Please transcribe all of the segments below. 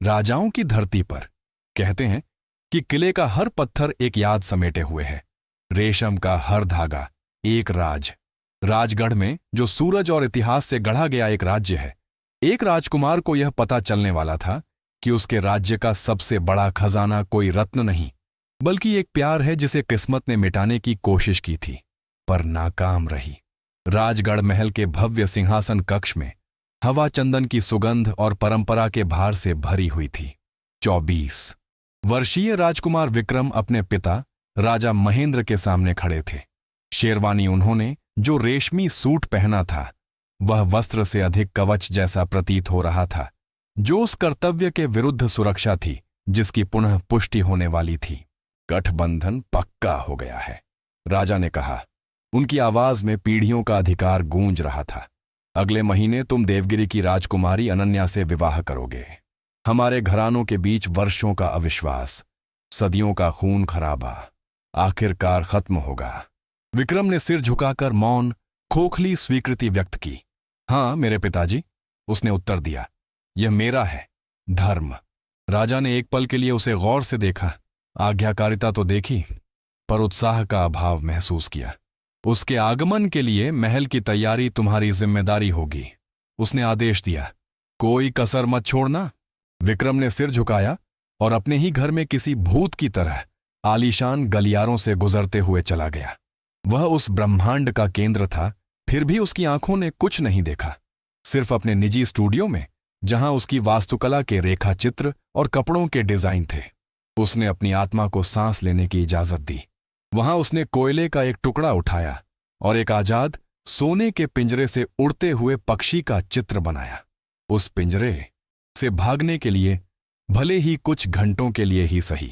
राजाओं की धरती पर कहते हैं कि किले का हर पत्थर एक याद समेटे हुए है, रेशम का हर धागा एक राज। राजगढ़ में जो सूरज और इतिहास से गढ़ा गया एक राज्य है। एक राजकुमार को यह पता चलने वाला था कि उसके राज्य का सबसे बड़ा खजाना कोई रत्न नहीं, बल्कि एक प्यार है जिसे किस्मत ने मिटाने की कोशिश की थी, पर नाकाम रही। राजगढ़ महल के भव्य सिंहासन कक्ष में हवा चंदन की सुगंध और परंपरा के भार से भरी हुई थी। 24 वर्षीय राजकुमार विक्रम अपने पिता राजा महेंद्र के सामने खड़े थे। शेरवानी उन्होंने जो रेशमी सूट पहना था, वह वस्त्र से अधिक कवच जैसा प्रतीत हो रहा था, जो उस कर्तव्य के विरुद्ध सुरक्षा थी जिसकी पुनः पुष्टि होने वाली थी। गठबंधन पक्का हो गया है, राजा ने कहा। उनकी आवाज में पीढ़ियों का अधिकार गूंज रहा था। अगले महीने तुम देवगिरी की राजकुमारी अनन्या से विवाह करोगे। हमारे घरानों के बीच वर्षों का अविश्वास, सदियों का खून खराबा आखिरकार खत्म होगा। विक्रम ने सिर झुकाकर मौन खोखली स्वीकृति व्यक्त की। हाँ मेरे पिताजी, उसने उत्तर दिया। यह मेरा है धर्म। राजा ने एक पल के लिए उसे गौर से देखा। आज्ञाकारिता तो देखी, पर उत्साह का अभाव महसूस किया। उसके आगमन के लिए महल की तैयारी तुम्हारी जिम्मेदारी होगी, उसने आदेश दिया। कोई कसर मत छोड़ना। विक्रम ने सिर झुकाया और अपने ही घर में किसी भूत की तरह आलीशान गलियारों से गुजरते हुए चला गया। वह उस ब्रह्मांड का केंद्र था, फिर भी उसकी आंखों ने कुछ नहीं देखा। सिर्फ अपने निजी स्टूडियो में, जहां उसकी वास्तुकला के रेखाचित्र और कपड़ों के डिजाइन थे, उसने अपनी आत्मा को सांस लेने की इजाजत दी। वहां उसने कोयले का एक टुकड़ा उठाया और एक आजाद सोने के पिंजरे से उड़ते हुए पक्षी का चित्र बनाया। उस पिंजरे से भागने के लिए, भले ही कुछ घंटों के लिए ही सही,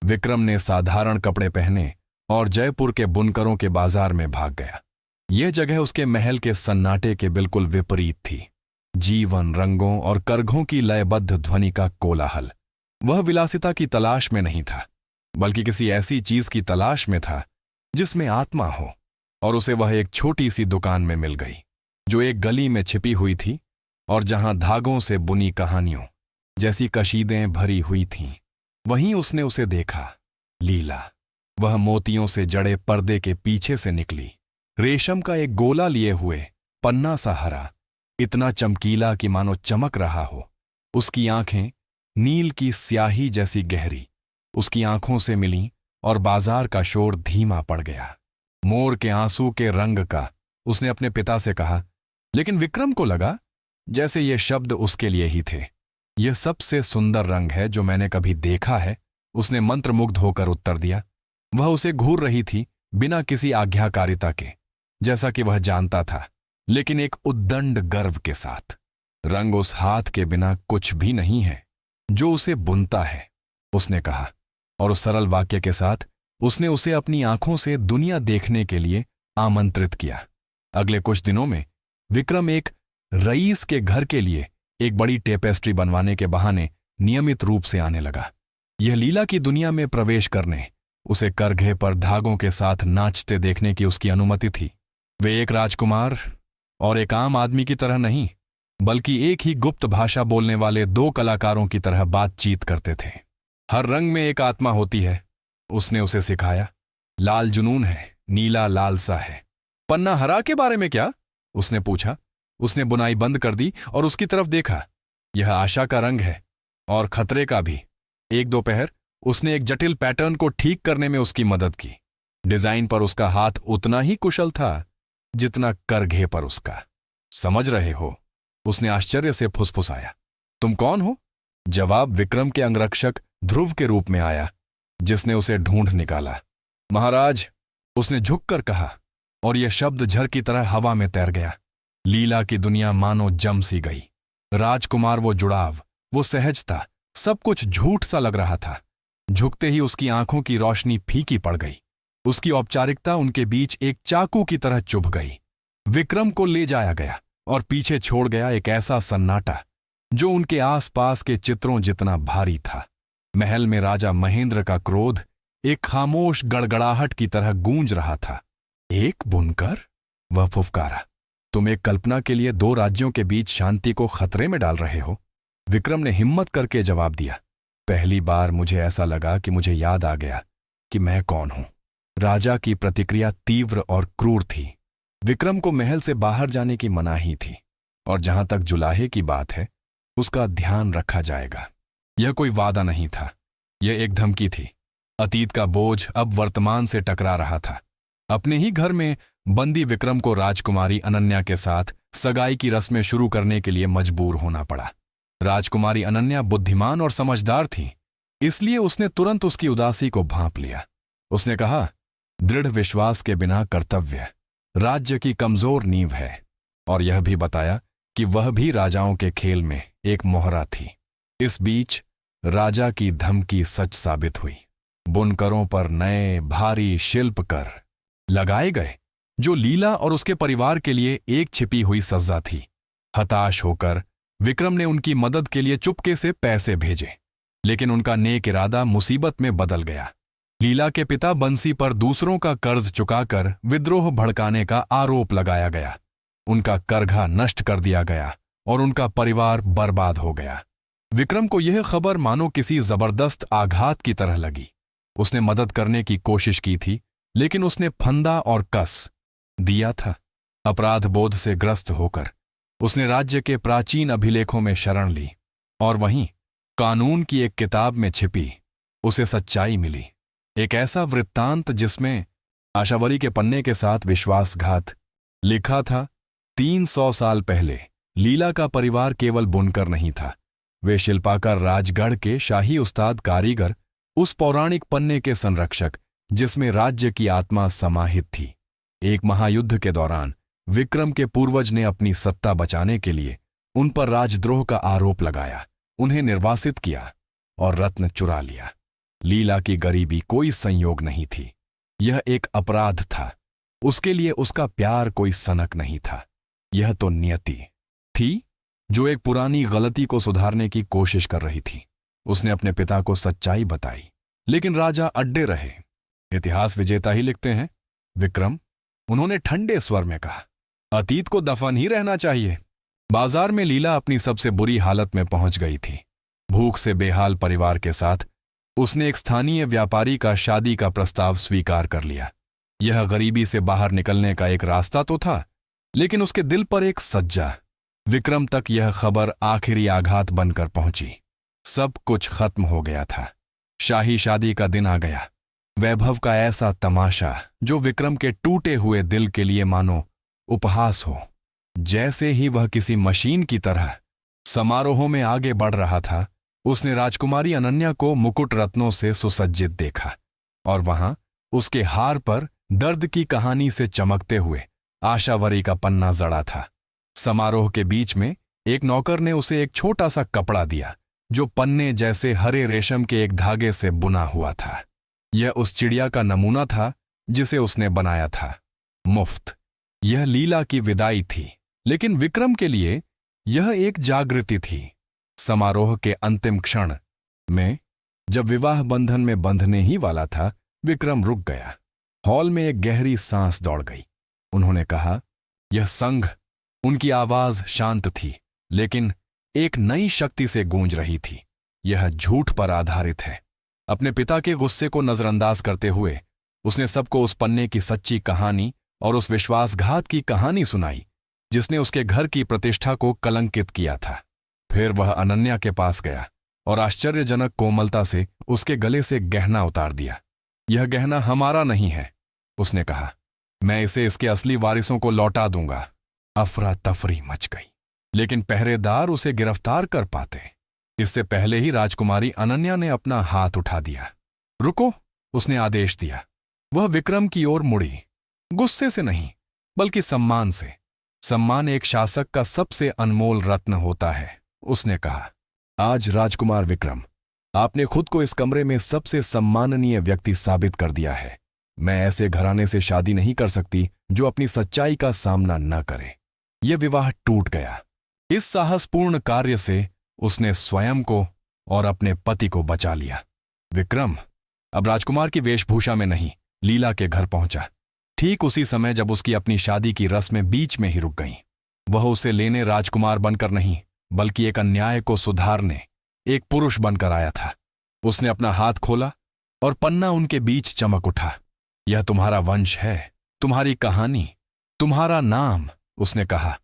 विक्रम ने साधारण कपड़े पहने और जयपुर के बुनकरों के बाजार में भाग गया। यह जगह उसके महल के सन्नाटे के बिल्कुल विपरीत थी। जीवन, रंगों और करघों की लयबद्ध ध्वनि का कोलाहल। वह विलासिता की तलाश में नहीं था, बल्कि किसी ऐसी चीज की तलाश में था जिसमें आत्मा हो। और उसे वह एक छोटी सी दुकान में मिल गई, जो एक गली में छिपी हुई थी और जहां धागों से बुनी कहानियों जैसी कशीदें भरी हुई थीं। वहीं उसने उसे देखा। लीला, वह मोतियों से जड़े पर्दे के पीछे से निकली, रेशम का एक गोला लिए हुए, पन्ना सा हरा, इतना चमकीला कि मानो चमक रहा हो। उसकी आंखें नील की स्याही जैसी गहरी उसकी आंखों से मिलीं और बाजार का शोर धीमा पड़ गया। मोर के आंसू के रंग का, उसने अपने पिता से कहा, लेकिन विक्रम को लगा जैसे ये शब्द उसके लिए ही थे। यह सबसे सुंदर रंग है जो मैंने कभी देखा है, उसने मंत्रमुग्ध होकर उत्तर दिया। वह उसे घूर रही थी बिना किसी आज्ञाकारिता के, जैसा कि वह जानता था, लेकिन एक उद्दंड गर्व के साथ। रंग उस हाथ के बिना कुछ भी नहीं है जो उसे बुनता है, उसने कहा। और उस सरल वाक्य के साथ उसने उसे अपनी आंखों से दुनिया देखने के लिए आमंत्रित किया। अगले कुछ दिनों में विक्रम एक रईस के घर के लिए एक बड़ी टेपेस्ट्री बनवाने के बहाने नियमित रूप से आने लगा। यह लीला की दुनिया में प्रवेश करने, उसे करघे पर धागों के साथ नाचते देखने की उसकी अनुमति थी। वे एक राजकुमार और एक आम आदमी की तरह नहीं, बल्कि एक ही गुप्त भाषा बोलने वाले दो कलाकारों की तरह बातचीत करते थे। हर रंग में एक आत्मा होती है, उसने उसे सिखाया। लाल जुनून है, नीला लालसा है। पन्ना हरा के बारे में क्या? उसने पूछा। उसने बुनाई बंद कर दी और उसकी तरफ देखा। यह आशा का रंग है और खतरे का भी। एक दोपहर उसने एक जटिल पैटर्न को ठीक करने में उसकी मदद की। डिजाइन पर उसका हाथ उतना ही कुशल था जितना करघे पर उसका। समझ रहे हो? उसने आश्चर्य से फुसफुसाया। तुम कौन हो? जवाब विक्रम के अंगरक्षक ध्रुव के रूप में आया, जिसने उसे ढूंढ निकाला। महाराज, उसने झुककर कहा, और यह शब्द झर की तरह हवा में तैर गया। लीला की दुनिया मानो जम सी गई। राजकुमार, वो जुड़ाव, वो सहजता, सब कुछ झूठ सा लग रहा था। झुकते ही उसकी आंखों की रोशनी फीकी पड़ गई। उसकी औपचारिकता उनके बीच एक चाकू की तरह चुभ गई। विक्रम को ले जाया गया और पीछे छोड़ गया एक ऐसा सन्नाटा जो उनके आसपास के चित्रों जितना भारी था। महल में राजा महेंद्र का क्रोध एक खामोश गड़गड़ाहट की तरह गूंज रहा था। एक बुनकर? वह फुफकारा। तुम एक कल्पना के लिए दो राज्यों के बीच शांति को खतरे में डाल रहे हो। विक्रम ने हिम्मत करके जवाब दिया, पहली बार मुझे ऐसा लगा कि मुझे याद आ गया कि मैं कौन हूं। राजा की प्रतिक्रिया तीव्र और क्रूर थी। विक्रम को महल से बाहर जाने की मनाही थी, और जहां तक जुलाहे की बात है, उसका ध्यान रखा जाएगा। यह कोई वादा नहीं था, यह एक धमकी थी। अतीत का बोझ अब वर्तमान से टकरा रहा था। अपने ही घर में बंदी विक्रम को राजकुमारी अनन्या के साथ सगाई की रस्में शुरू करने के लिए मजबूर होना पड़ा। राजकुमारी अनन्या बुद्धिमान और समझदार थी, इसलिए उसने तुरंत उसकी उदासी को भांप लिया। उसने कहा, दृढ़ विश्वास के बिना कर्तव्य राज्य की कमजोर नींव है, और यह भी बताया कि वह भी राजाओं के खेल में एक मोहरा थी। इस बीच राजा की धमकी सच साबित हुई। बुनकरों पर नए भारी शिल्प कर लगाए गए, जो लीला और उसके परिवार के लिए एक छिपी हुई सजा थी। हताश होकर विक्रम ने उनकी मदद के लिए चुपके से पैसे भेजे, लेकिन उनका नेक इरादा मुसीबत में बदल गया। लीला के पिता बंसी पर दूसरों का कर्ज चुकाकर विद्रोह भड़काने का आरोप लगाया गया। उनका करघा नष्ट कर दिया गया और उनका परिवार बर्बाद हो गया। विक्रम को यह खबर मानो किसी जबरदस्त आघात की तरह लगी। उसने मदद करने की कोशिश की थी, लेकिन उसने फंदा और कस दिया था। अपराध बोध से ग्रस्त होकर उसने राज्य के प्राचीन अभिलेखों में शरण ली, और वहीं कानून की एक किताब में छिपी उसे सच्चाई मिली। एक ऐसा वृत्तांत जिसमें आशावरी के पन्ने के साथ विश्वासघात लिखा था। 300 साल पहले लीला का परिवार केवल बुनकर नहीं था, वे शिल्पाकार राजगढ़ के शाही उस्ताद कारीगर, उस पौराणिक पन्ने के संरक्षक जिसमें राज्य की आत्मा समाहित थी। एक महायुद्ध के दौरान विक्रम के पूर्वज ने अपनी सत्ता बचाने के लिए उन पर राजद्रोह का आरोप लगाया, उन्हें निर्वासित किया और रत्न चुरा लिया। लीला की गरीबी कोई संयोग नहीं थी, यह एक अपराध था। उसके लिए उसका प्यार कोई सनक नहीं था, यह तो नियति थी जो एक पुरानी गलती को सुधारने की कोशिश कर रही थी। उसने अपने पिता को सच्चाई बताई, लेकिन राजा अड्डे रहे। इतिहास विजेता ही लिखते हैं, विक्रम, उन्होंने ठंडे स्वर में कहा, अतीत को दफन ही रहना चाहिए। बाजार में लीला अपनी सबसे बुरी हालत में पहुंच गई थी। भूख से बेहाल परिवार के साथ उसने एक स्थानीय व्यापारी का शादी का प्रस्ताव स्वीकार कर लिया। यह गरीबी से बाहर निकलने का एक रास्ता तो था, लेकिन उसके दिल पर एक सज्जा। विक्रम तक यह खबर आखिरी आघात बनकर पहुंची। सब कुछ खत्म हो गया था। शाही शादी का दिन आ गया। वैभव का ऐसा तमाशा जो विक्रम के टूटे हुए दिल के लिए मानो उपहास हो। जैसे ही वह किसी मशीन की तरह समारोह में आगे बढ़ रहा था, उसने राजकुमारी अनन्या को मुकुट रत्नों से सुसज्जित देखा, और वहां उसके हार पर दर्द की कहानी से चमकते हुए आशावरी का पन्ना जड़ा था। समारोह के बीच में एक नौकर ने उसे एक छोटा सा कपड़ा दिया, जो पन्ने जैसे हरे रेशम के एक धागे से बुना हुआ था। यह उस चिड़िया का नमूना था जिसे उसने बनाया था, मुफ्त। यह लीला की विदाई थी, लेकिन विक्रम के लिए यह एक जागृति थी। समारोह के अंतिम क्षण में, जब विवाह बंधन में बंधने ही वाला था, विक्रम रुक गया। हॉल में एक गहरी सांस दौड़ गई। उन्होंने कहा, यह संघ। उनकी आवाज शांत थी, लेकिन एक नई शक्ति से गूंज रही थी। यह झूठ पर आधारित है। अपने पिता के गुस्से को नजरअंदाज करते हुए उसने सबको उस पन्ने की सच्ची कहानी और उस विश्वासघात की कहानी सुनाई जिसने उसके घर की प्रतिष्ठा को कलंकित किया था। फिर वह अनन्या के पास गया और आश्चर्यजनक कोमलता से उसके गले से गहना उतार दिया। यह गहना हमारा नहीं है, उसने कहा। मैं इसे इसके असली वारिसों को लौटा दूंगा। अफरा तफरी मच गई, लेकिन पहरेदार उसे गिरफ्तार कर पाते। इससे पहले ही राजकुमारी अनन्या ने अपना हाथ उठा दिया। रुको, उसने आदेश दिया। वह विक्रम की ओर मुड़ी, गुस्से से नहीं बल्कि सम्मान से। सम्मान एक शासक का सबसे अनमोल रत्न होता है, उसने कहा। आज राजकुमार विक्रम, आपने खुद को इस कमरे में सबसे सम्माननीय व्यक्ति साबित कर दिया है। मैं ऐसे घराने से शादी नहीं कर सकती जो अपनी सच्चाई का सामना न करे। यह विवाह टूट गया। इस साहसपूर्ण कार्य से उसने स्वयं को और अपने पति को बचा लिया। विक्रम अब राजकुमार की वेशभूषा में नहीं, लीला के घर पहुंचा, ठीक उसी समय जब उसकी अपनी शादी की रस्में बीच में ही रुक गईं। वह उसे लेने राजकुमार बनकर नहीं बल्कि एक अन्याय को सुधारने एक पुरुष बनकर आया था। उसने अपना हाथ खोला और पन्ना उनके बीच चमक उठा। यह तुम्हारा वंश है, तुम्हारी कहानी, तुम्हारा नाम, उसने कहा।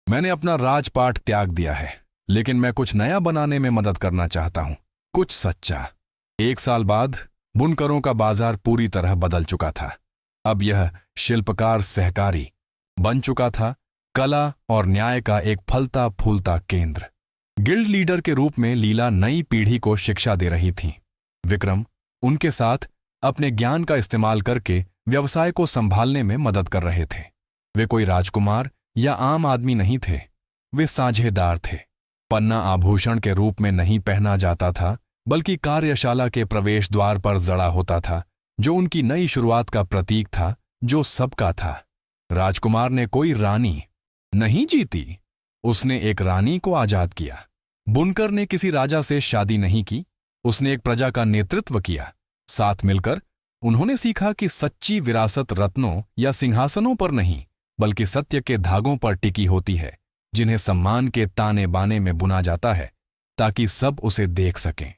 मैंने अपना राजपाट त्याग दिया है, लेकिन मैं कुछ नया बनाने में मदद करना चाहता हूं, कुछ सच्चा। 1 साल बाद बुनकरों का बाजार पूरी तरह बदल चुका था। अब यह शिल्पकार सहकारी बन चुका था, कला और न्याय का एक फलता फूलता केंद्र। गिल्ड लीडर के रूप में लीला नई पीढ़ी को शिक्षा दे रही थीं। विक्रम उनके साथ अपने ज्ञान का इस्तेमाल करके व्यवसाय को संभालने में मदद कर रहे थे। वे कोई राजकुमार या आम आदमी नहीं थे, वे साझेदार थे। पन्ना आभूषण के रूप में नहीं पहना जाता था, बल्कि कार्यशाला के प्रवेश द्वार पर जड़ा होता था, जो उनकी नई शुरुआत का प्रतीक था, जो सबका था। राजकुमार ने कोई रानी नहीं जीती, उसने एक रानी को आजाद किया। बुनकर ने किसी राजा से शादी नहीं की, उसने एक प्रजा का नेतृत्व किया। साथ मिलकर उन्होंने सीखा कि सच्ची विरासत रत्नों या सिंहासनों पर नहीं, बल्कि सत्य के धागों पर टिकी होती है, जिन्हें सम्मान के ताने बाने में बुना जाता है, ताकि सब उसे देख सकें।